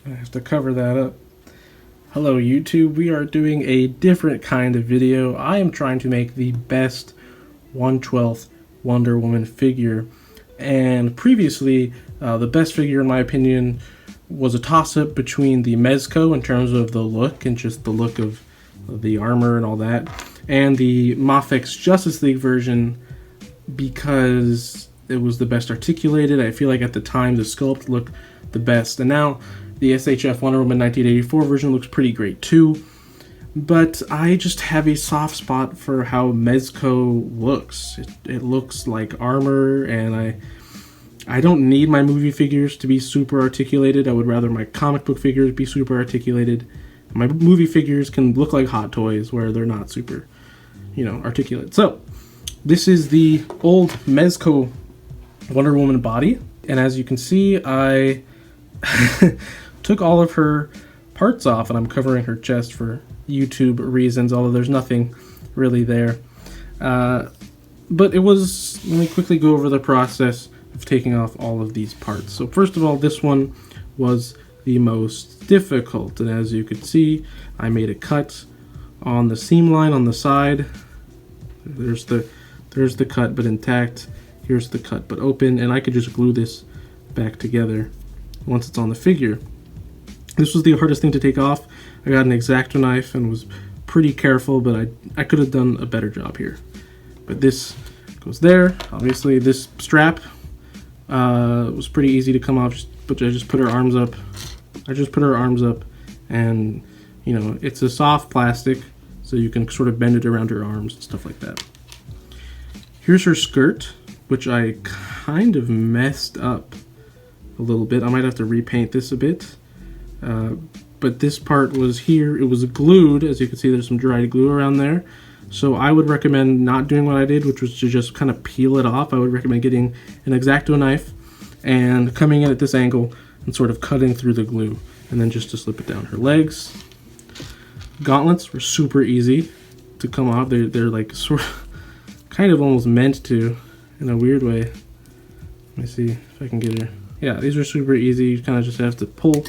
I have to cover that up. Hello YouTube, we are doing a different kind of video. I am trying to make the best 1/12 Wonder Woman figure. And previously, the best figure in my opinion was a toss-up between the Mezco in terms of the look and just the look of the armor and all that, and the Mafex Justice League version because it was the best articulated. I feel like at the time the sculpt looked the best, and now the SHF Wonder Woman 1984 version looks pretty great too. But I just have a soft spot for how Mezco looks. It looks like armor, and I don't need my movie figures to be super articulated. I would rather my comic book figures be super articulated. My movie figures can look like Hot Toys where they're not super, articulate. So this is the old Mezco Wonder Woman body, and as you can see, I took all of her parts off, and I'm covering her chest for YouTube reasons, although there's nothing really there. But let me quickly go over the process of taking off all of these parts. So first of all, this one was the most difficult, and as you can see, I made a cut on the seam line on the side. There's the cut but intact. Here's the cut but open, and I could just glue this back together once it's on the figure. This was the hardest thing to take off. I got an Exacto knife and was pretty careful, but I could have done a better job here. But this goes there. Obviously this strap was pretty easy to come off, but I just put her arms up. And it's a soft plastic, so you can sort of bend it around her arms and stuff like that. Here's her skirt, which I kind of messed up a little bit. I might have to repaint this a bit. But this part was here. It was glued. As you can see, there's some dried glue around there. So I would recommend not doing what I did, which was to just kind of peel it off. I would recommend getting an Exacto knife and coming in at this angle and sort of cutting through the glue, and then just to slip it down. Her legs. Gauntlets were super easy to come off. They're like sort of kind of almost meant to in a weird way. Let me see if I can get her. Yeah, these are super easy. You kind of just have to pull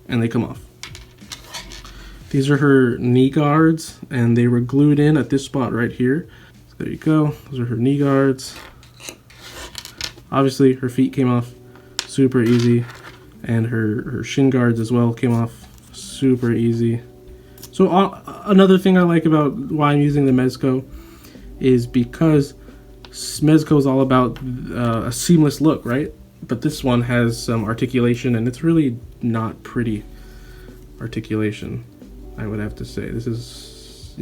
and they come off. These are her knee guards, and they were glued in at this spot right here. So there you go. Those are her knee guards. Obviously her feet came off super easy, and her shin guards as well came off super easy. So another thing I like about why I'm using the Mezco is because Mezco is all about a seamless look, right? But this one has some articulation, and it's really not pretty articulation, I would have to say. This is,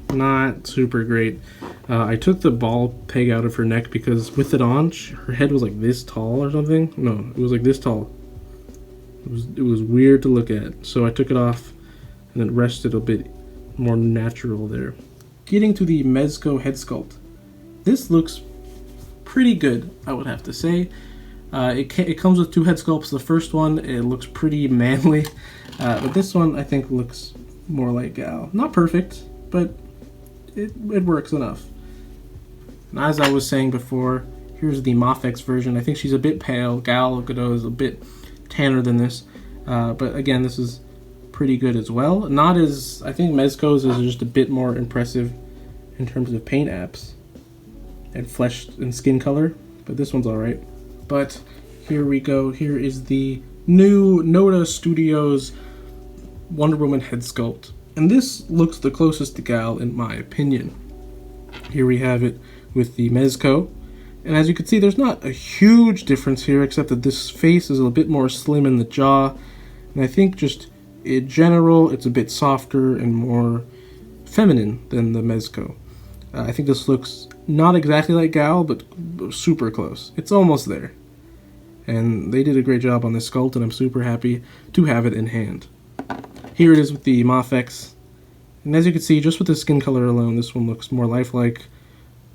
not super great. I took the ball peg out of her neck because with it on, her head was like this tall or something. No, it was like this tall. It was weird to look at. So I took it off, and it rested a bit more natural there. Getting to the Mezco head sculpt. This looks pretty good, I would have to say. It comes with two head sculpts. The first one, it looks pretty manly, but this one I think looks more like Gal. Not perfect, but it works enough. And as I was saying before, here's the Mafex version. I think she's a bit pale. Gal Gadot is a bit tanner than this, but again, this is pretty good as well. Not as, I think Mezco's is just a bit more impressive in terms of paint apps and flesh and skin color, but this one's alright. But here we go. Here is the new Nota Studios Wonder Woman head sculpt, and this looks the closest to Gal in my opinion. Here we have it with the Mezco, and as you can see, there's not a huge difference here, except that this face is a bit more slim in the jaw, and I think just in general it's a bit softer and more feminine than the Mezco. I think this looks not exactly like Gal, but super close. It's almost there. And they did a great job on this sculpt, and I'm super happy to have it in hand. Here it is with the Mafex. And as you can see, just with the skin color alone, this one looks more lifelike,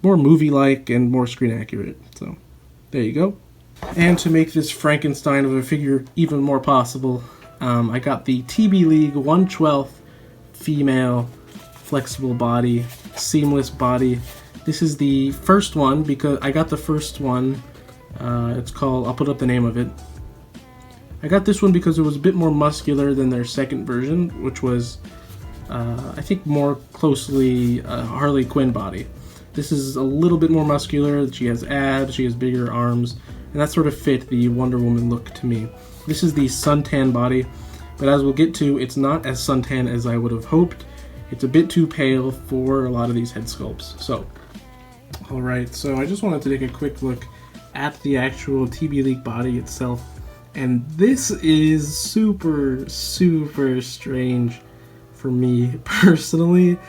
more movie-like, and more screen accurate. So, there you go. And to make this Frankenstein of a figure even more possible, I got the TB League 1/12 female flexible body, seamless body. This is the first one because I got the first one. It's called, I'll put up the name of it. I got this one because it was a bit more muscular than their second version, which was, I think, more closely Harley Quinn body. This is a little bit more muscular. She has abs, she has bigger arms, and that sort of fit the Wonder Woman look to me. This is the suntan body, but as we'll get to, it's not as suntan as I would have hoped. It's a bit too pale for a lot of these head sculpts. So, alright, so I just wanted to take a quick look at the actual TB League body itself. And this is super, super strange for me personally.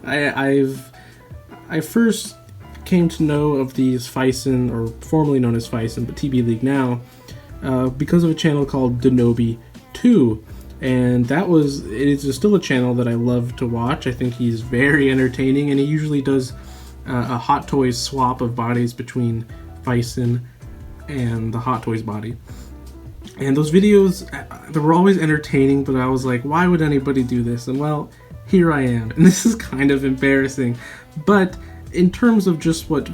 I first came to know of these Phicen, or formerly known as Phicen, but TB League now, because of a channel called Denobi 2. And it is still a channel that I love to watch. I think he's very entertaining, and he usually does a Hot Toys swap of bodies between Phicen and the Hot Toys body. And those videos, they were always entertaining, but I was like, why would anybody do this? And well, here I am. And this is kind of embarrassing. But in terms of just what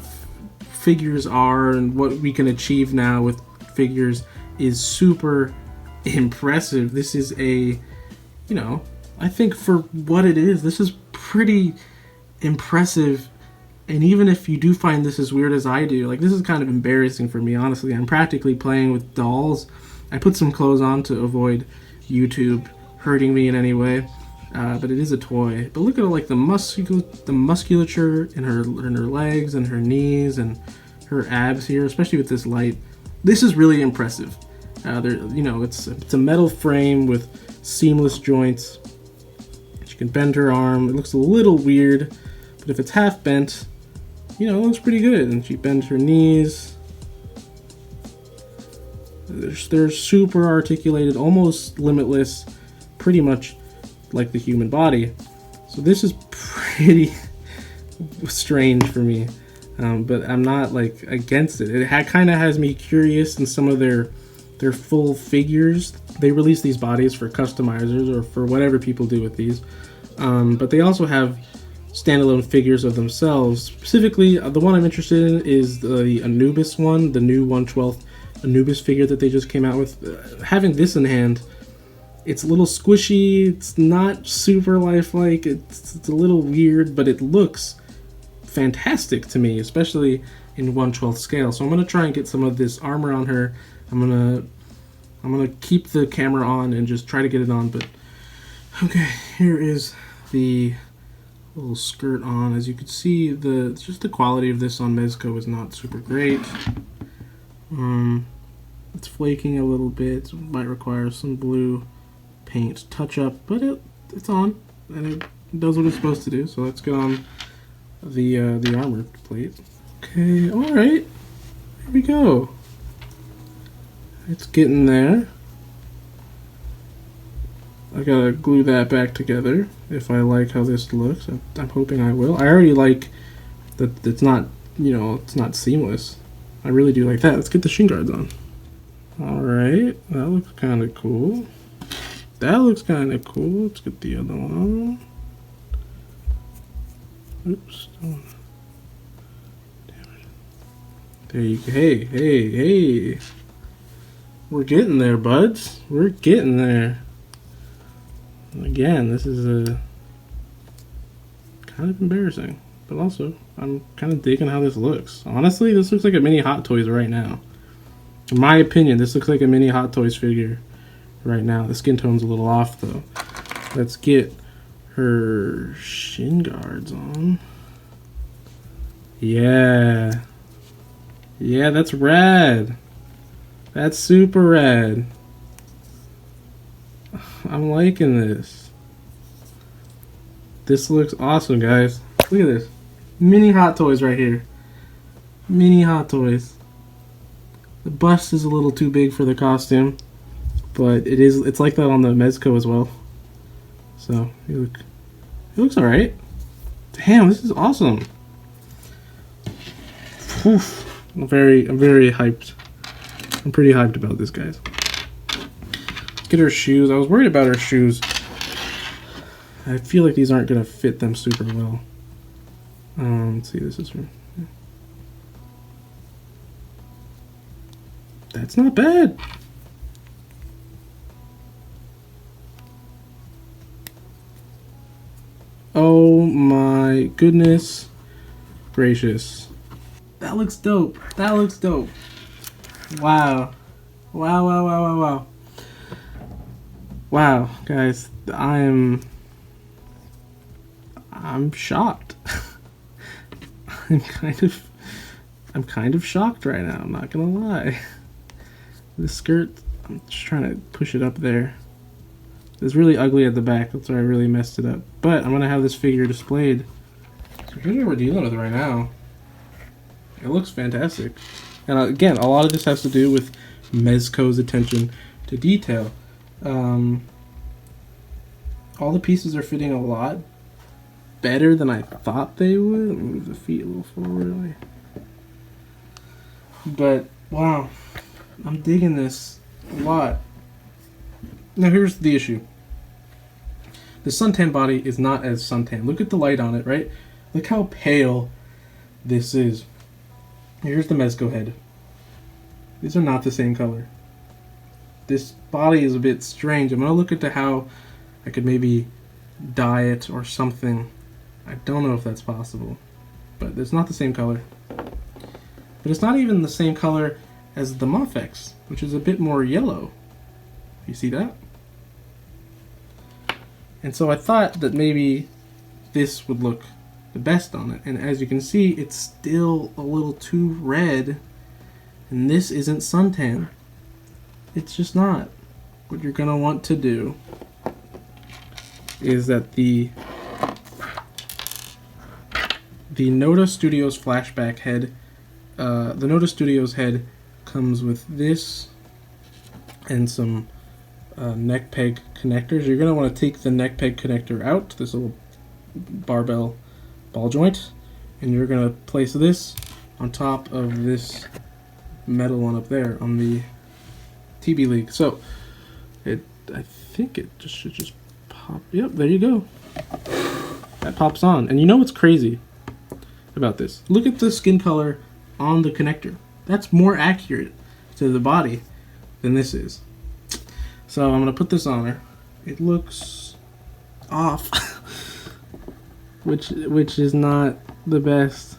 figures are and what we can achieve now with figures is super impressive. This is I think for what it is, this is pretty impressive. And even if you do find this as weird as I do, like, this is kind of embarrassing for me, honestly. I'm practically playing with dolls. I put some clothes on to avoid YouTube hurting me in any way, but it is a toy. But look at like the musculature in her legs and her knees and her abs here, especially with this light. This is really impressive. It's a metal frame with seamless joints. She can bend her arm. It looks a little weird, but if it's half bent, it looks pretty good. And she bends her knees. They're super articulated, almost limitless, pretty much like the human body. So this is pretty strange for me, but I'm not like against it. It kind of has me curious in some of their full figures. They release these bodies for customizers or for whatever people do with these, but they also have standalone figures of themselves. Specifically, the one I'm interested in is the Anubis one, the new 1/12 Anubis figure that they just came out with. Having this in hand, it's a little squishy, it's not super lifelike, it's a little weird, but it looks fantastic to me, especially in 1/12 scale. So I'm going to try and get some of this armor on her. I'm gonna keep the camera on and just try to get it on, but okay, here is the little skirt on. As you can see, just the quality of this on Mezco is not super great. It's flaking a little bit, so it might require some blue paint touch up, but it's on, and it does what it's supposed to do. So let's get on the armor plate. Okay, alright, here we go. It's getting there. I gotta glue that back together if I like how this looks. I'm hoping I will. I already like that it's not, it's not seamless. I really do like that. Let's get the shin guards on. Alright, that looks kind of cool. That looks kind of cool. Let's get the other one on. Oops. Damn it. There you go. Hey. We're getting there, buds. We're getting there. Again, this is kind of embarrassing, but also I'm kind of digging how this looks. Honestly, this looks like a mini Hot Toys right now. In my opinion, this looks like a mini Hot Toys figure right now. The skin tone's a little off though. Let's get her shin guards on. Yeah, that's rad. That's super rad. I'm liking this. This looks awesome, guys. Look at this. Mini Hot Toys right here. Mini Hot Toys. The bust is a little too big for the costume, but it's like that on the Mezco as well. So it looks alright. Damn, this is awesome. Whew. I'm very hyped. I'm pretty hyped about this, guys. Let's get her shoes. I was worried about her shoes. I feel like these aren't going to fit them super well. Let's see, this is her. That's not bad. Oh my goodness gracious. That looks dope. That looks dope. Wow. Wow, wow, wow, wow, wow. Wow, guys, I'm shocked. I'm kind of shocked right now, I'm not gonna lie. The skirt, I'm just trying to push it up there. It's really ugly at the back, that's where I really messed it up. But I'm gonna have this figure displayed. So here's what we're dealing with right now. It looks fantastic. And again, a lot of this has to do with Mezco's attention to detail. All the pieces are fitting a lot better than I thought they would. Let me move the feet a little forward. But wow, I'm digging this a lot. Now here's the issue. The suntan body is not as suntan. Look at the light on it, right? Look how pale this is. Here's the Mezco head. These are not the same color. This body is a bit strange. I'm gonna look into how I could maybe dye it or something. I don't know if that's possible, but it's not the same color. But it's not even the same color as the Mafex, which is a bit more yellow. You see that? And so I thought that maybe this would look the best on it. And as you can see, it's still a little too red. And this isn't suntan. It's just not. What you're gonna want to do is that the Nota Studios flashback head, the Nota Studios head comes with this and some neck peg connectors. You're gonna want to take the neck peg connector out, this little barbell ball joint, and you're gonna place this on top of this metal one up there on the TB League. So I think it just should just pop. Yep, there you go. That pops on. And you know what's crazy about this? Look at the skin color on the connector. That's more accurate to the body than this is. So I'm gonna put this on her. It looks off, which is not the best.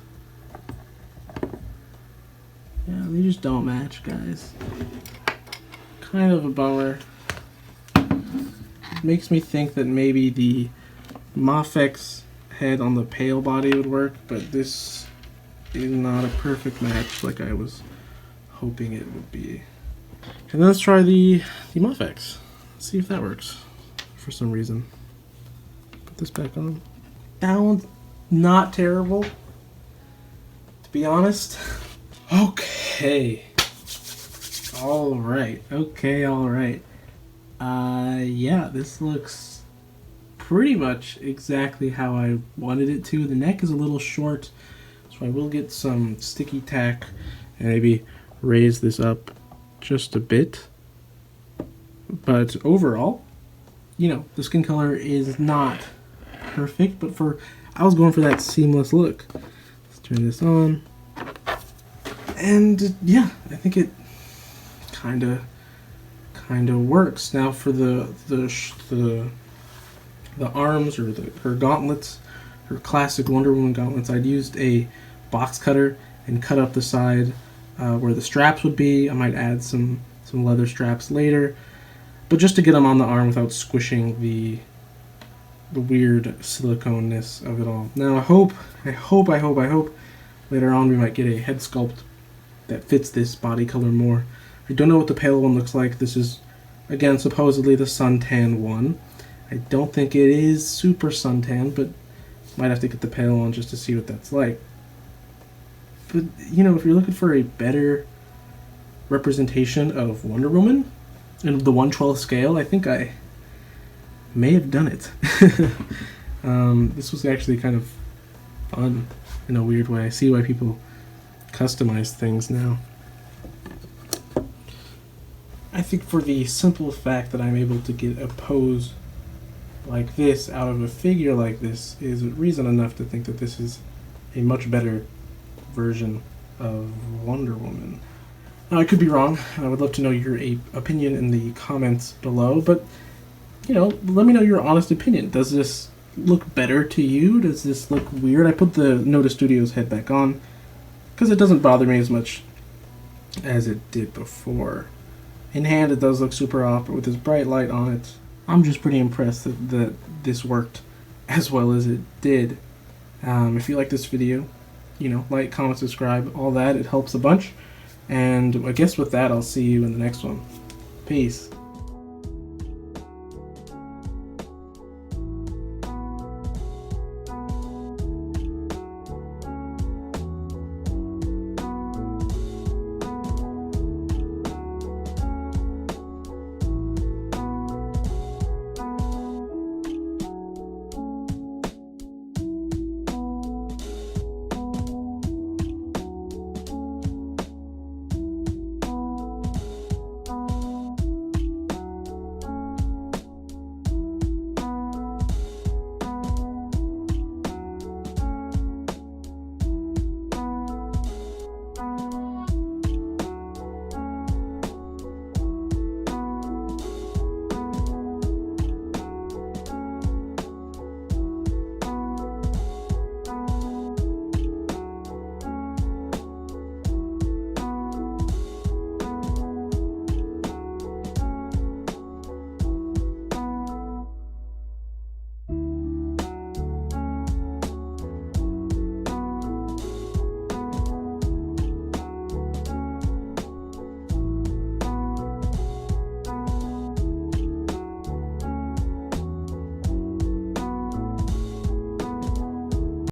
Yeah, they just don't match, guys. Kind of a bummer. Makes me think that maybe the Mafex head on the pale body would work, but this is not a perfect match like I was hoping it would be. And then let's try the Mafex. See if that works for some reason. Put this back on. That one's not terrible, to be honest. Okay. Alright. Okay, alright. Yeah, this looks pretty much exactly how I wanted it to. The neck is a little short, so I will get some sticky tack and maybe raise this up just a bit. But overall, you know, the skin color is not perfect, but I was going for that seamless look. Let's turn this on. And yeah, I think it kind of works. Now for the arms or her gauntlets, her classic Wonderwoman gauntlets, I'd used a box cutter and cut up the side where the straps would be. I might add some leather straps later, but just to get them on the arm without squishing the weird silicone-ness of it all. Now I hope later on we might get a head sculpt that fits this body color more. I don't know what the pale one looks like. This is, again, supposedly the suntan one. I don't think it is super suntan, but might have to get the pale one just to see what that's like. But, you know, if you're looking for a better representation of Wonderwoman and the 1/12 scale, I think I may have done it. This was actually kind of fun in a weird way. I see why people customize things now. I think for the simple fact that I'm able to get a pose like this out of a figure like this is reason enough to think that this is a much better version of Wonder Woman. Now, I could be wrong. I would love to know your opinion in the comments below, but, you know, let me know your honest opinion. Does this look better to you? Does this look weird? I put the Nota Studios head back on because it doesn't bother me as much as it did before. In hand, it does look super off, but with this bright light on it, I'm just pretty impressed that this worked as well as it did. If you like this video, you know, like, comment, subscribe, all that. It helps a bunch. And I guess with that, I'll see you in the next one. Peace.